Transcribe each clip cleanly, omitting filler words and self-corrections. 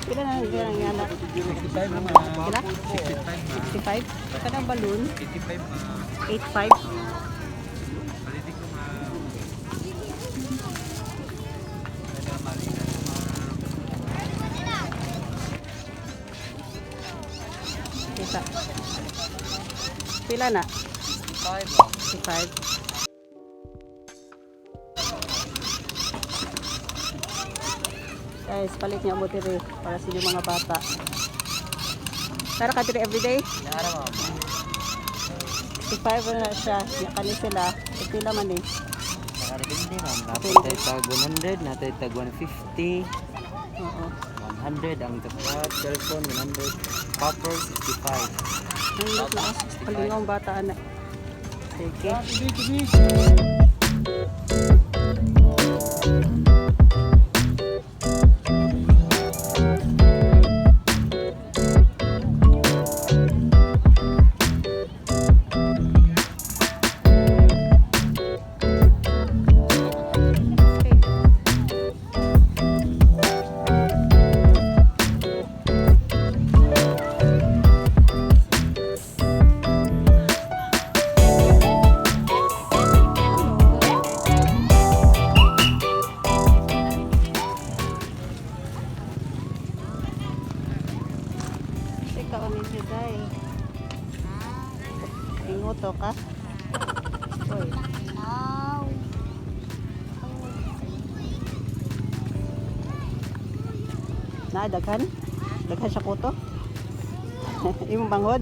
Pila na yung anak? 65 naman. Pila? 65? Kanang balloon? 85 ma. 85? Palitin ko ma. Isa. Pila na? 65. Guys, palit niya mo tiri para sa mga bata. Tara ka tiri everyday? Yara mo. 65 na siya. Yakani sila. Pila man eh. Nakadepende ma'am. Natay tag 100, natay tag 150. Oo. 100 ang tapat, cellphone 100, copper 65. Nandot na. Palingawang bata anak. Sige. Dito ka? Uy. Na, daghan? Daghan siya kuto? Imong bangod?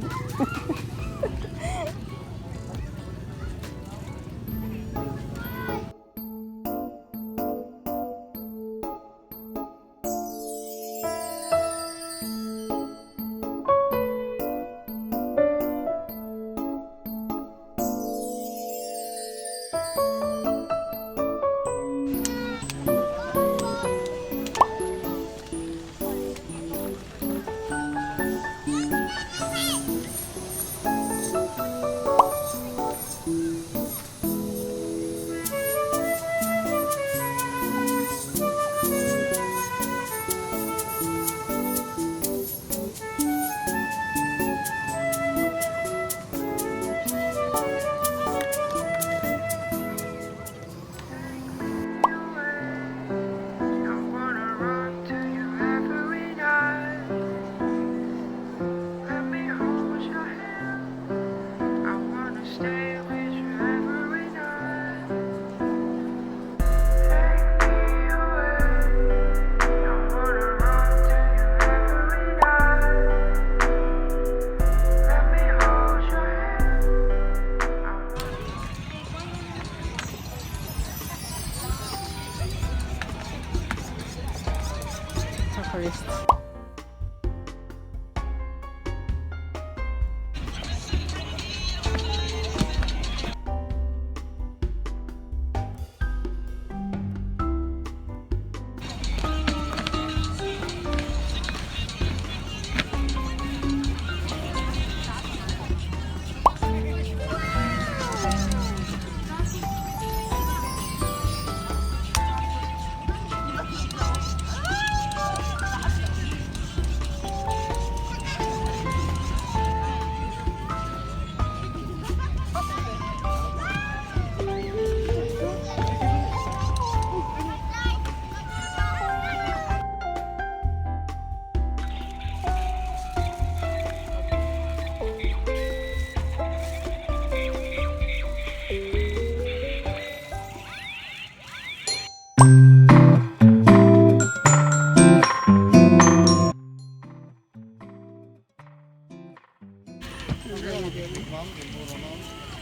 Tourist.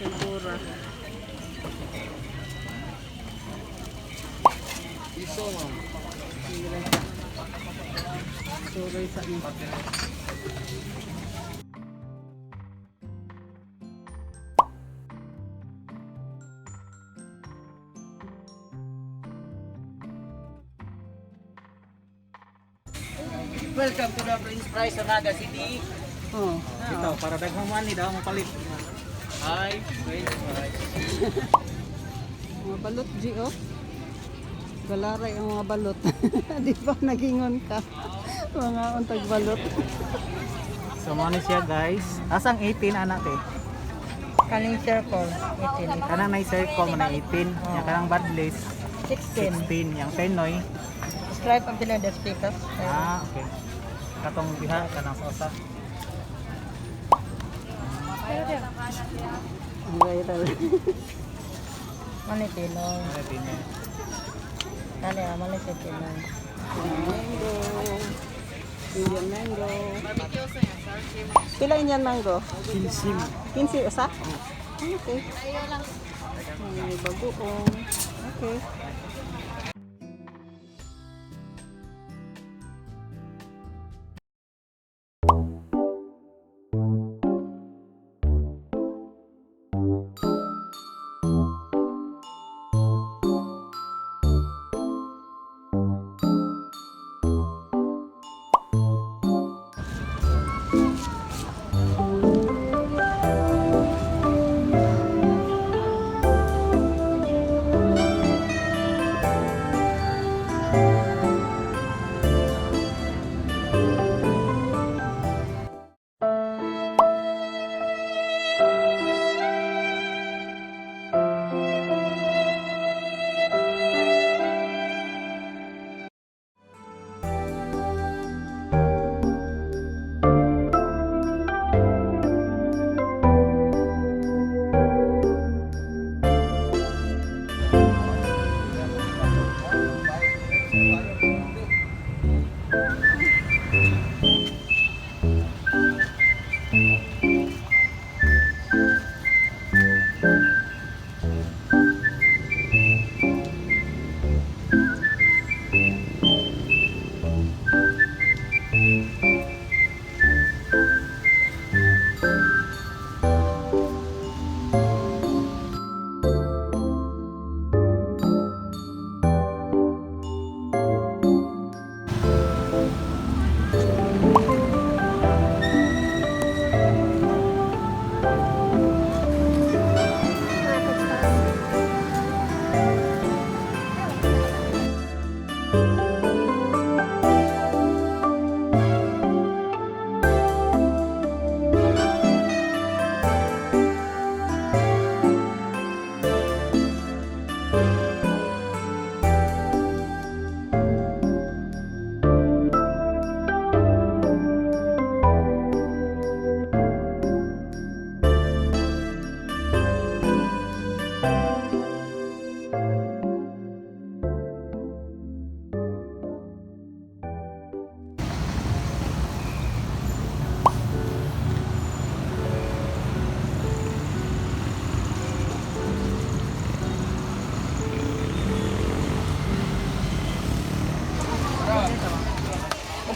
Tempura. Piso, ma'am. Suroy sa ni. Welcome to the Prince Price sa Naga City. Oh. Ito, para daghang money daw mapalit. Hi, Prince Price. Mga balot, G, oh. Galaray ang mga balot. Di ba nagingon ka? Mga untag balot. So, money siya, guys. Asang 18 anak eh. Kaning circle, 18. Kanang na circle mo na 18. Yung kanang bad list, 16. 16. Yung Penoy. Stripe ang pinadastikas. Ah, okay. Katong biha, kanang sosa. Ang gaya tayo. Manitino. Ano din yan? Kali, manitino. Mango. Indian mango. Pila Indian mango? 15. 15 isa? Okay. May bagoong. Okay.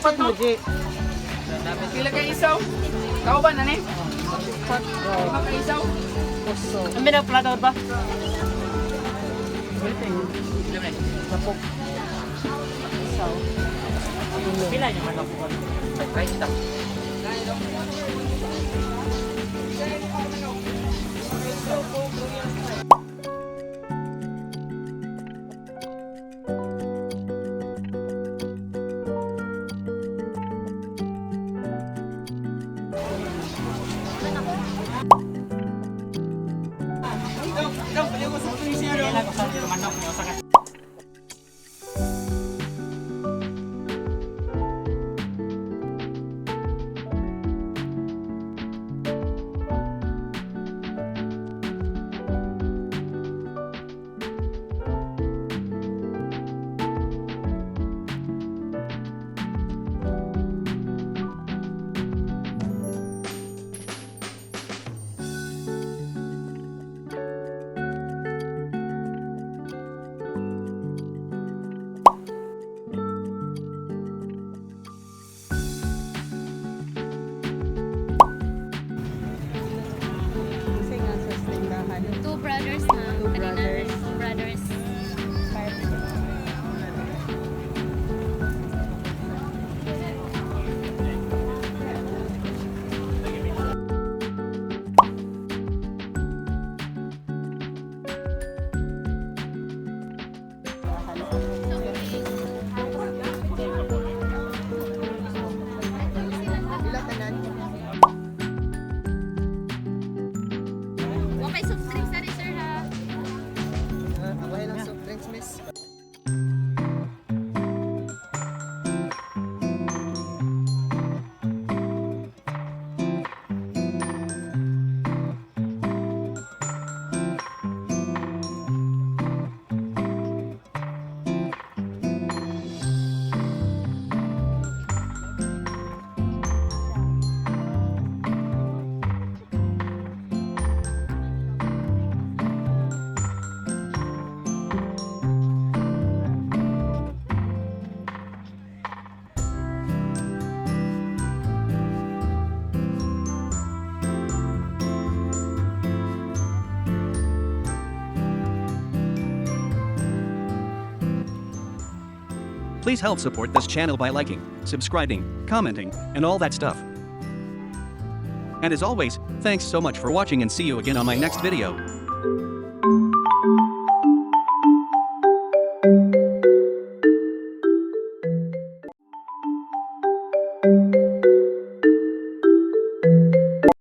Apat mo, G. Pila kay isaw? Kau ba nani? Apat, Lima kay isaw? puso. Ang pinag-plato ba? Lapok. Isaw. Pila niyo manok ko? Ay, ito. Kasi nga sa tindahan. Two brothers na. Two Kanina, brothers. brothers. Okay, soft drinks na rin, sir, ha? Okay lang soft drinks, miss. Please help support this channel by liking, subscribing, commenting, and all that stuff. And as always, thanks so much for watching and see you again on my next video. Thank you.